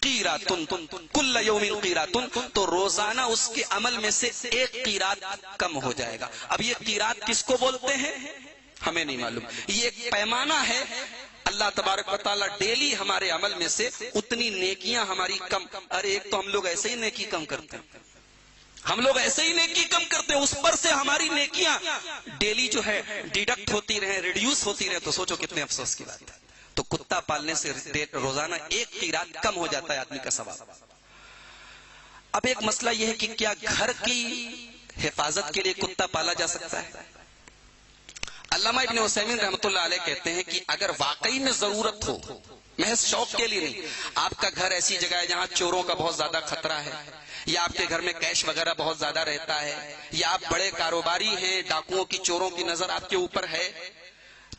قیراتن کل یوم قیراتن، تو روزانہ اس کے عمل میں سے ایک قیرات کم ہو جائے گا۔ اب یہ قیرات کس کو بولتے ہیں ہمیں نہیں معلوم، یہ ایک پیمانہ ہے۔ اللہ تبارک و تعالیٰ ڈیلی ہمارے عمل میں سے اتنی نیکیاں ہماری کم، ارے ایک تو ہم لوگ ایسے ہی نیکی کم کرتے ہیں، ہم لوگ ایسے ہی نیکی کم کرتے ہیں، اس پر سے ہماری نیکیاں ڈیلی جو ہے ڈیڈکٹ ہوتی رہیں، ریڈیوس ہوتی رہیں، تو سوچو کتنے افسوس کی بات ہے۔ تو کتا پالنے سے روزانہ ایک قیرات کم ہو جاتا ہے آدمی کا ثواب۔ اب ایک مسئلہ یہ ہے کہ کیا گھر کی حفاظت کے لیے کتا پالا جا سکتا ہے؟ علامہ ابن عثیمین رحمۃ اللہ علیہ کہتے ہیں کہ اگر واقعی میں ضرورت ہو، محض شوق کے لیے نہیں، آپ کا گھر ایسی جگہ ہے جہاں چوروں کا بہت زیادہ خطرہ ہے، یا آپ کے گھر میں کیش وغیرہ بہت زیادہ رہتا ہے، یا آپ بڑے کاروباری ہیں، ڈاکوؤں کی چوروں کی نظر آپ کے اوپر ہے،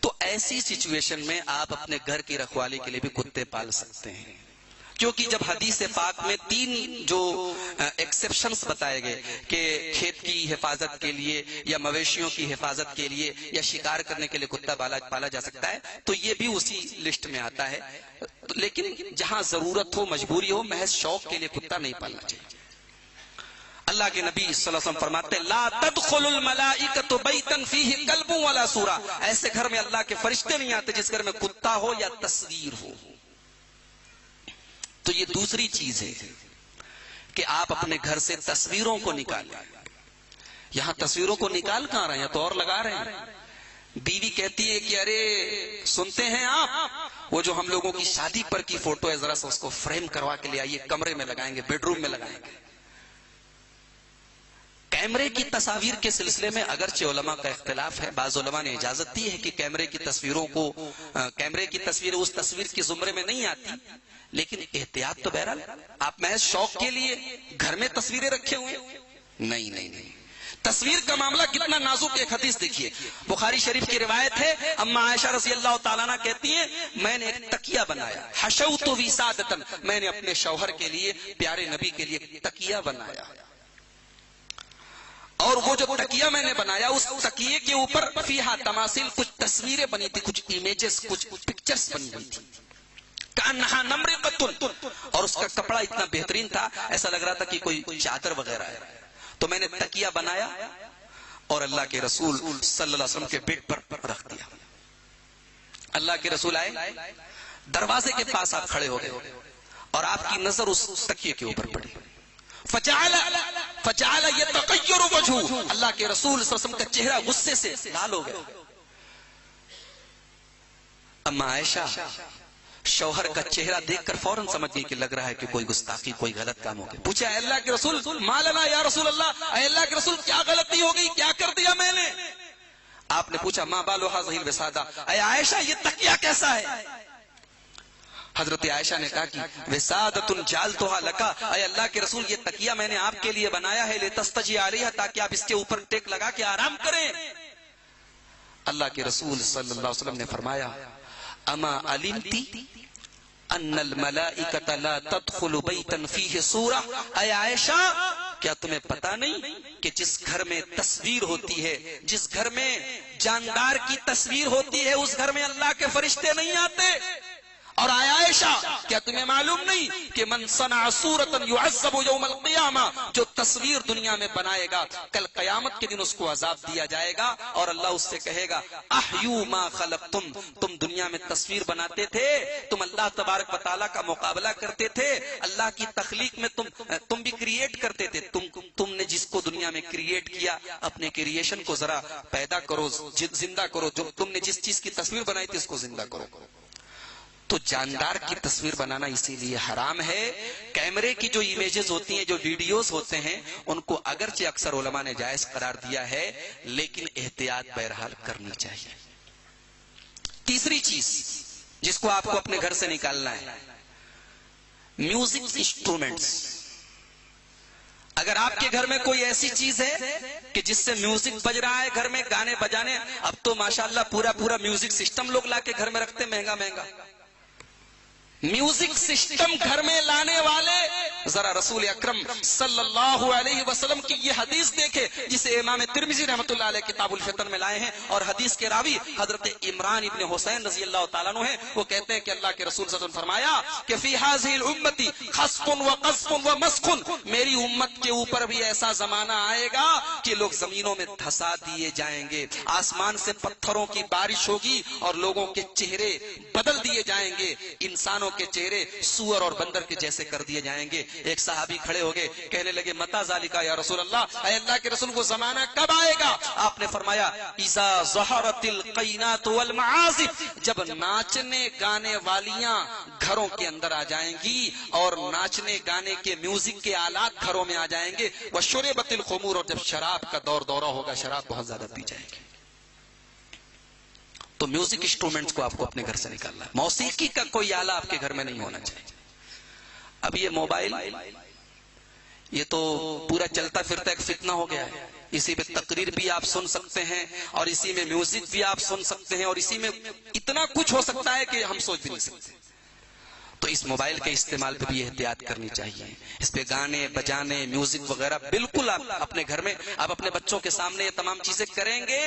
تو ایسی سچویشن میں آپ اپنے گھر کی رکھوالی کے لیے بھی کتے پال سکتے ہیں۔ کیونکہ جب حدیث پاک میں 3 جو ایکسیپشنز بتائے گئے کہ کھیت کی حفاظت کے لیے یا مویشیوں کی حفاظت کے لیے یا شکار کرنے کے لیے کتا پالا جا سکتا ہے، تو یہ بھی اسی لسٹ میں آتا ہے۔ لیکن جہاں ضرورت ہو، مجبوری ہو، محض شوق کے لیے کتا نہیں پالنا چاہیے۔ اللہ کے نبی صلی اللہ علیہ وسلم فرماتے ہیں لا تدخل الملائکۃ بیتا فیہ کلب ولا سورہ، ایسے گھر میں اللہ کے فرشتے نہیں آتے جس گھر میں کتا ہو یا تصویر ہو۔ تو یہ دوسری چیز ہے کہ آپ اپنے گھر سے تصویروں کو نکالیں۔ یہاں تصویروں کو نکال کہاں رہے ہیں، تو اور لگا رہے ہیں۔ بیوی کہتی ہے کہ ارے سنتے ہیں آپ، وہ جو ہم لوگوں کی شادی پر کی فوٹو ہے، ذرا سا اس کو فریم کروا کے لے آئیے، کمرے میں لگائیں گے، بیڈ روم میں لگائیں گے۔ کیمرے کی تصاویر کے سلسلے میں اگرچہ علماء کا اختلاف ہے، بعض علماء نے اجازت دی ہے کہ کیمرے کی تصویروں کو، کیمرے کی تصویر اس تصویر کے زمرے میں نہیں آتی، لیکن احتیاط تو بہرحال، آپ محض شوق کے لیے گھر میں تصویریں رکھے ہوئے نہیں۔ تصویر کا معاملہ کتنا نازک، ایک حدیث دیکھیے، بخاری شریف کی روایت ہے، اما عائشہ رضی اللہ تعالیٰ عنہ کہتی ہیں میں نے ایک تکیہ بنایا، حشوت وسادۃ، میں نے اپنے شوہر کے لیے، پیارے نبی کے لیے تکیہ بنایا، اور وہ جو تکیہ میں نے بنایا اس تکیے کے اوپر فیہا تماثیل، کچھ تصویریں بنی تھی، کچھ امیجز، کچھ پکچرز بنی ہوئی تھی، کانہا نمرقۃ، اور اس کا کپڑا اتنا بہترین تھا ایسا لگ رہا تھا کہ کوئی چادر وغیرہ ہے۔ تو میں نے تکیہ بنایا اور اللہ کے رسول صلی اللہ علیہ وسلم کے بیڈ پر رکھ دیا۔ اللہ کے رسول آئے، دروازے کے پاس آپ کھڑے ہو گئے اور آپ کی نظر اس تکیے کے اوپر پڑی، فجعل یتغیر وجہہ، اللہ کے رسول صلی اللہ علیہ وسلم کا چہرہ غصے سے لال ہو گیا۔ اما عائشہ شوہر کا چہرہ دیکھ کر فوراً سمجھ گئی کہ لگ رہا ہے کہ کوئی گستاخی، کوئی غلط کام ہو گیا۔ پوچھا اے اللہ کے رسول ما لنا یا رسول اللہ، اے اللہ کے رسول کیا غلطی ہو گئی، کیا کر دیا میں نے؟ آپ نے پوچھا ما بال هذه الوسادہ، اے عائشہ یہ تکیہ کیسا ہے؟ حضرت عائشہ نے کہا کہ وسادۃ جعلتها لک، اے اللہ کے رسول یہ تکیہ میں نے آپ کے لیے بنایا ہے، لتستجی علیہ، تاکہ آپ اس کے اوپر ٹیک لگا کے آرام کریں۔ اللہ کے رسول صلی اللہ علیہ وسلم نے فرمایا اما علمتی ان الملائکۃ لا تدخل بیتا فیہ صورہ، اے عائشہ کیا تمہیں پتا نہیں کہ جس گھر میں تصویر ہوتی ہے، جس گھر میں جاندار کی تصویر ہوتی ہے، اس گھر میں اللہ کے فرشتے نہیں آتے؟ اور آیا عائشہ کیا تمہیں معلوم نہیں کہ من صنع صورتا يعذب یوم القیامہ، جو تصویر دنیا میں بنائے گا کل قیامت کے دن اس کو عذاب دیا جائے گا، اور اللہ اس سے کہے گا احیو ما خلقتم، تم دنیا میں تصویر بناتے تھے، تم اللہ تبارک و تعالیٰ کا مقابلہ کرتے تھے، اللہ کی تخلیق میں تم بھی کریٹ کرتے تھے، تم نے جس کو دنیا میں کریٹ کیا اپنے کریشن کو ذرا پیدا کرو، زندہ کرو، جو تم نے جس چیز کی تصویر بنائی تھی اس کو زندہ کرو۔ تو جاندار کی تصویر بنانا اسی لیے حرام ہے۔ کیمرے کی جو امیجز ہوتی ہیں، جو ویڈیوز ہوتے ہیں، ان کو اگرچہ اکثر علماء نے جائز قرار دیا ہے، لیکن احتیاط بہرحال کرنی چاہیے۔ تیسری چیز جس کو آپ کو اپنے گھر سے نکالنا ہے، میوزک انسٹرومنٹس۔ اگر آپ کے گھر میں کوئی ایسی چیز ہے کہ جس سے میوزک بج رہا ہے، گھر میں گانے بجانے، اب تو ماشاءاللہ پورا میوزک سسٹم لوگ لا کے گھر میں رکھتے، مہنگا میوزک سسٹم گھر میں لانے والے ذرا رسول اکرم صلی اللہ علیہ وسلم کی یہ حدیث دیکھے جسے امام ترمذی رحمۃ اللہ علیہ کتاب الفطر میں لائے ہیں، اور حدیث کے راوی حضرت عمران ابن حسین رضی اللہ تعالیٰ عنہ ہیں۔ وہ کہتے ہیں کہ اللہ کے رسول صلی اللہ علیہ وسلم فرمایا کہ فی ھذہ الامت خسف و قذف و مسخ، میری امت کے اوپر بھی ایسا زمانہ آئے گا کہ لوگ زمینوں میں دھسا دیے جائیں گے، آسمان سے پتھروں کی بارش ہوگی اور لوگوں کے چہرے بدل دیے جائیں گے، انسانوں کے چہرے سور اور بندر کے جیسے کر دیے جائیں گے۔ ایک صحابی کھڑے ہو گئے، کہنے لگے متی ذالک یا رسول اللہ، اے اللہ کے رسول وہ زمانہ کب آئے گا؟ آپ نے فرمایا اذا ظہرت القینات والمعازف، جب ناچنے گانے والیاں گھروں کے اندر آ جائیں گی اور ناچنے گانے کے میوزک کے آلات گھروں میں آ جائیں گے، وشربت الخمور، اور جب شراب کا دورہ ہوگا، شراب بہت زیادہ پی جائیں گے۔ تو میوزک انسٹرومنٹس کو آپ کو اپنے گھر سے نکالنا ہے، موسیقی کا کوئی آلہ آپ کے گھر میں نہیں ہونا چاہیے۔ اب یہ موبائل یہ تو پورا چلتا پھرتا ایک فتنہ ہو گیا ہے، اسی پہ تقریر بھی آپ سن سکتے ہیں اور اسی میں میوزک بھی آپ سن سکتے ہیں اور اسی میں اتنا کچھ ہو سکتا ہے کہ ہم سوچ بھی نہیں سکتے۔ تو اس موبائل کے استعمال پہ بھی احتیاط کرنی چاہیے، اس پہ گانے بجانے میوزک وغیرہ بالکل آپ اپنے گھر میں، آپ اپنے بچوں کے سامنے یہ تمام چیزیں کریں گے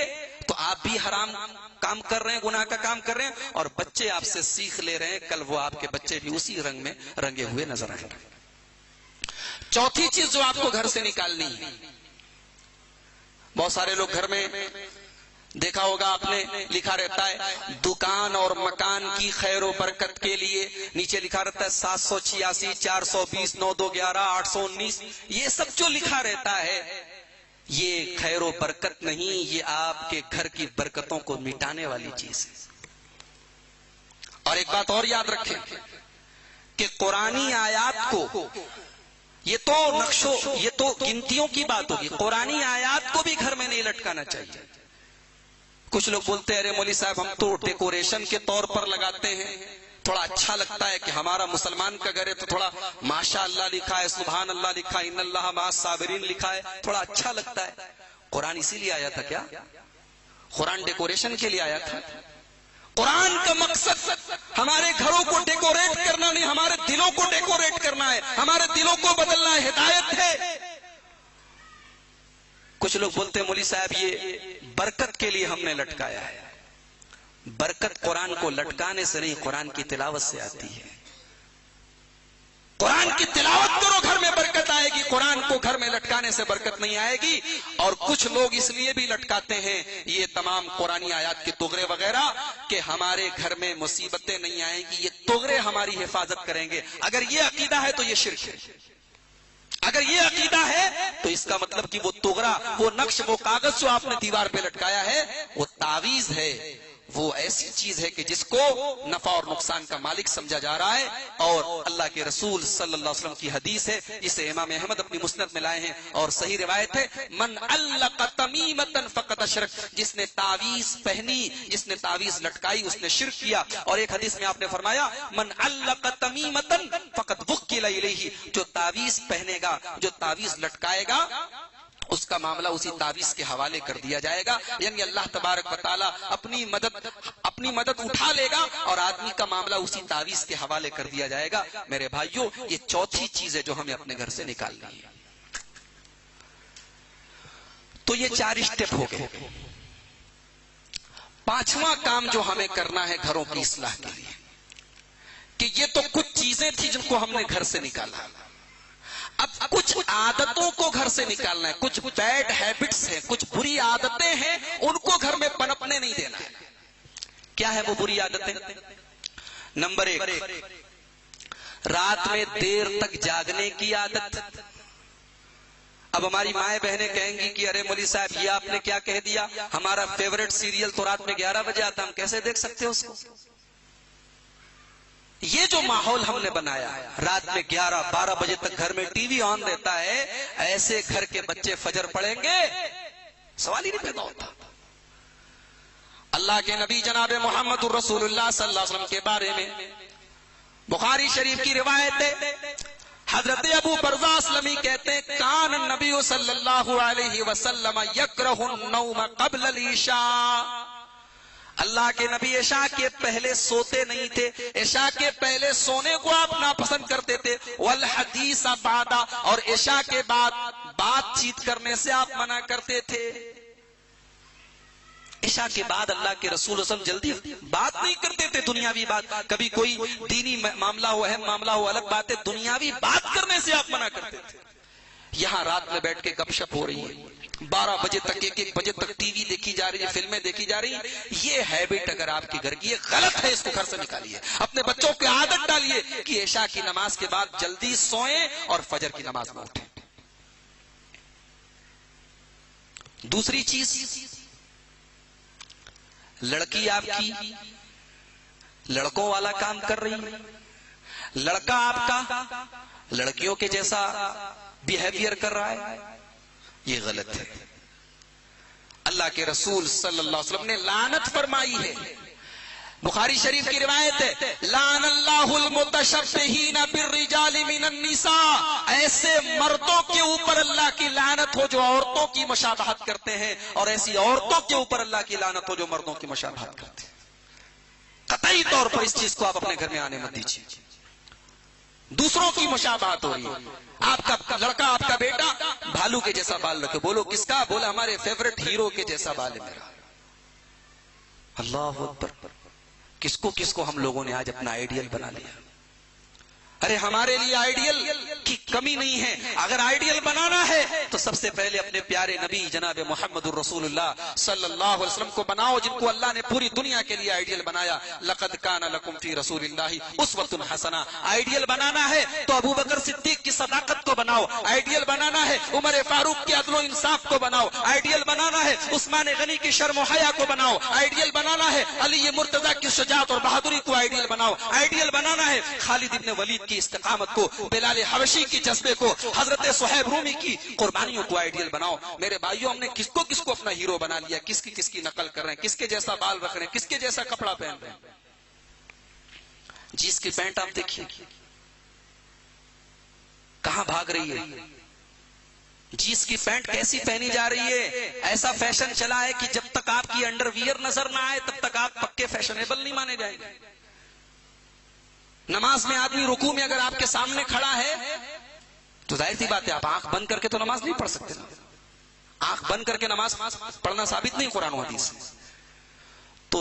تو آپ بھی حرام کام کر رہے ہیں، گناہ کا کام کر رہے ہیں، اور بچے آپ سے سیکھ لے رہے ہیں، کل وہ آپ کے بچے بھی اسی رنگ میں رنگے ہوئے نظر آئیں گے۔ چوتھی چیز جو آپ کو گھر سے نکالنی ہے، بہت سارے لوگ گھر میں دیکھا ہوگا آپ نے، لکھا رہتا ہے دکان اور مکان کی خیر و برکت کے لیے، نیچے لکھا رہتا ہے 786 420 9211 819، یہ سب جو لکھا رہتا ہے یہ خیر و برکت نہیں، یہ آپ کے گھر کی برکتوں کو مٹانے والی چیز ہے۔ اور ایک بات اور یاد رکھیں کہ قرآنی آیات کو، یہ تو گنتیوں کی بات ہوگی، قرآنی آیات کو بھی گھر میں نہیں لٹکانا چاہیے۔ کچھ لوگ بولتے ہیں ارے مولوی صاحب ہم تو ڈیکوریشن کے طور پر لگاتے ہیں، تھوڑا اچھا لگتا ہے کہ ہمارا مسلمان کا گھر ہے تو تھوڑا ماشاء اللہ لکھا ہے، سبحان اللہ لکھا ہے، ان اللہ مع الصابرین لکھا ہے، تھوڑا اچھا لگتا ہے۔ قرآن اسی لیے آیا تھا کیا؟ قرآن ڈیکوریشن کے لیے آیا تھا؟ قرآن کا مقصد ہمارے گھروں کو ڈیکوریٹ کرنا نہیں، ہمارے دلوں کو ڈیکوریٹ کرنا ہے، ہمارے دلوں کو بدلنا ہے، ہدایت ہے۔ کچھ لوگ بولتے ہیں مولوی صاحب یہ برکت کے لیے ہم نے لٹکایا ہے۔ برکت قرآن کو لٹکانے سے نہیں، قرآن کی تلاوت سے آتی ہے۔ قرآن کی تلاوت کرو گھر میں برکت آئے گی، قرآن کو گھر میں لٹکانے سے برکت نہیں آئے گی۔ اور کچھ لوگ اس لیے بھی لٹکاتے ہیں یہ تمام قرآنی آیات کے تغرے وغیرہ کہ ہمارے گھر میں مصیبتیں نہیں آئیں گی، یہ تغرے ہماری حفاظت کریں گے۔ اگر یہ عقیدہ ہے تو یہ شرک ہے، اگر یہ عقیدہ ہے تو اس کا مطلب کہ وہ تغرا، وہ نقش، وہ کاغذ جو آپ نے دیوار پہ لٹکایا ہے وہ تعویذ ہے، وہ ایسی چیز ہے کہ جس کو نفع اور نقصان کا مالک سمجھا جا رہا ہے۔ اور اللہ کے رسول صلی اللہ علیہ وسلم کی حدیث ہے جسے امام احمد اپنی مسند میں لائے ہیں اور صحیح روایت ہے، من علق تمیمۃ فقد اشرک، جس نے تعویذ پہنی، جس نے تعویذ لٹکائی اس نے شرک کیا۔ اور ایک حدیث میں آپ نے فرمایا من علق تمیمۃ فقد وکل الیہ، جو تعویذ پہنے گا، جو تعویذ لٹکائے گا اس کا معاملہ اسی تعویذ کے حوالے کر دیا جائے گا، یعنی اللہ تبارک و تعالیٰ اپنی مدد اٹھا لے گا اور آدمی کا معاملہ اسی تعویذ کے حوالے کر دیا جائے گا۔ میرے بھائیوں یہ چوتھی چیز ہے جو ہمیں اپنے گھر سے نکالنی ہے۔ تو یہ 4 اسٹیپ ہو گئے۔ 5واں کام جو ہمیں کرنا ہے گھروں کی اصلاح کے لیے، کہ یہ تو کچھ چیزیں تھیں جن کو ہم نے گھر سے نکالا، اب کچھ عادتوں کو گھر سے نکالنا ہے، کچھ بیڈ ہیبٹس ہیں، کچھ بری عادتیں ہیں، ان کو گھر میں پنپنے نہیں دینا ہے۔ کیا ہے وہ بری عادتیں؟ نمبر 1، رات میں دیر تک جاگنے کی عادت۔ اب ہماری مائیں بہنیں کہیں گی کہ ارے مولوی صاحب یہ آپ نے کیا کہہ دیا، ہمارا فیورٹ سیریل تو رات میں 11 بجے آتا، ہم کیسے دیکھ سکتے ہیں اس کو؟ یہ جو ماحول ہم نے بنایا، رات میں 11-12 بجے تک گھر میں ٹی وی آن رہتا ہے، ایسے گھر کے بچے فجر پڑھیں گے سوال ہی نہیں پیدا ہوتا۔ اللہ کے نبی جناب محمد الرسول اللہ صلی اللہ علیہ وسلم کے بارے میں بخاری شریف کی روایت ہے، حضرت ابو برزہ اسلمی کہتے ہیں کان النبی صلی اللہ علیہ وسلم یکرہ النوم قبل العشاء، اللہ کے نبی عشاء کے پہلے سوتے نہیں تھے، عشاء کے پہلے سونے کو آپ ناپسند کرتے تھے، والحدیث بعد، اور عشاء کے بعد بات چیت کرنے سے آپ منع کرتے تھے۔ عشاء کے بعد اللہ کے رسول صلی اللہ علیہ وسلم جلدی بات نہیں کرتے تھے، دنیاوی بات، کبھی کوئی دینی معاملہ ہو، اہم معاملہ ہو، الگ بات ہے، دنیاوی بات کرنے سے آپ منع کرتے تھے۔ یہاں رات میں بیٹھ کے گپ شپ ہو رہی ہے، 12 بجے تک 1 بجے تک ٹی وی دیکھی جا رہی ہے، فلمیں دیکھی جا رہی ہیں، یہ ہیبٹ اگر آپ کے گھر کی، یہ غلط ہے، اس کو گھر سے نکالیے۔ اپنے بچوں کی عادت ڈالیے کہ عشاء کی نماز کے بعد جلدی سوئیں اور فجر کی نماز میں اٹھیں۔ دوسری چیز، لڑکی آپ کی لڑکوں والا کام کر رہی ہے، لڑکا آپ کا لڑکیوں کے جیسا بیہیویئر کر رہا ہے، یہ غلط ہے۔ اللہ کے رسول صلی اللہ علیہ وسلم نے لعنت فرمائی ہے، بخاری شریف کی روایت ہے، لعن اللہ المتشبہین بالرجال من النساء، ایسے مردوں کے اوپر اللہ کی لعنت ہو جو عورتوں کی مشابہت کرتے ہیں، اور ایسی عورتوں کے اوپر اللہ کی لعنت ہو جو مردوں کی مشابہت کرتے ہیں۔ قطعی طور پر اس چیز کو آپ اپنے گھر میں آنے مت دیجیے۔ دوسروں کی مشابہت ہو رہی ہے، آپ کا لڑکا، آپ کا بیٹا بھالو کے جیسا بال رکھے، بولو کس کا؟ بولا ہمارے فیورٹ ہیرو کے جیسا بال ہے میرا۔ اللہ اکبر، کس کو ہم لوگوں نے آج اپنا آئیڈیل بنا لیا۔ ارے ہمارے لیے آئیڈیل کی کمی نہیں ہے، اگر آئیڈیل بنانا ہے تو سب سے پہلے اپنے پیارے نبی جناب محمد الرسول اللہ صلی اللہ علیہ وسلم کو بناؤ، جن کو اللہ نے پوری دنیا کے لیے آئیڈیل بنایا۔ لقد کان لکم فی رسول اللہ اسوۃ حسنہ۔ آئیڈیل بنانا ہے تو ابو بکر صدیق کی صداقت کو بناؤ، آئیڈیل بنانا ہے عمر فاروق کے عدل و انصاف کو بناؤ، آئیڈیل بنانا ہے عثمان غنی کی شرم و حیا کو بناؤ، آئیڈیل بنانا ہے علی مرتضیٰ کی شجاعت اور بہادری کو آئیڈیل بناؤ، آئیڈیل بنانا ہے خالد ابن ولید کی استقامت کو، بلال حبشی کی جذبے کو، حضرت صہیب رومی کی قربانیوں کو آئیڈیل بناؤ۔ میرے بھائیوں، ہم نے کس کو اپنا ہیرو بنا لیا، کس کی نقل کر رہے ہیں، کس کے جیسا بال رکھ رہے ہیں، کس کے جیسا کپڑا پہن رہے ہیں۔ جس کی پینٹ آپ دیکھیے کہاں بھاگ رہی ہے، جس کی پینٹ کیسی پہنی جا رہی ہے۔ ایسا فیشن چلا ہے کہ جب تک آپ کی انڈر ویئر نظر نہ آئے تب تک آپ پکے فیشنیبل نہیں مانے جائیں گے۔ نماز میں آدمی رکوع میں اگر آپ کے سامنے کھڑا ہے تو ظاہر سی بات ہے آپ آنکھ بند کر کے تو نماز نہیں پڑھ سکتے نا، آنکھ بند کر کے نماز پڑھنا ثابت نہیں قرآن و حدیث میں۔ تو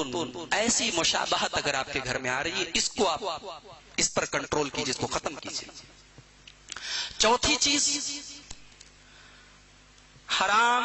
ایسی مشابہت اگر آپ کے گھر میں آ رہی ہے، اس کو آپ اس پر کنٹرول کیجئے، اس کو ختم کیجئے۔ چوتھی چیز، حرام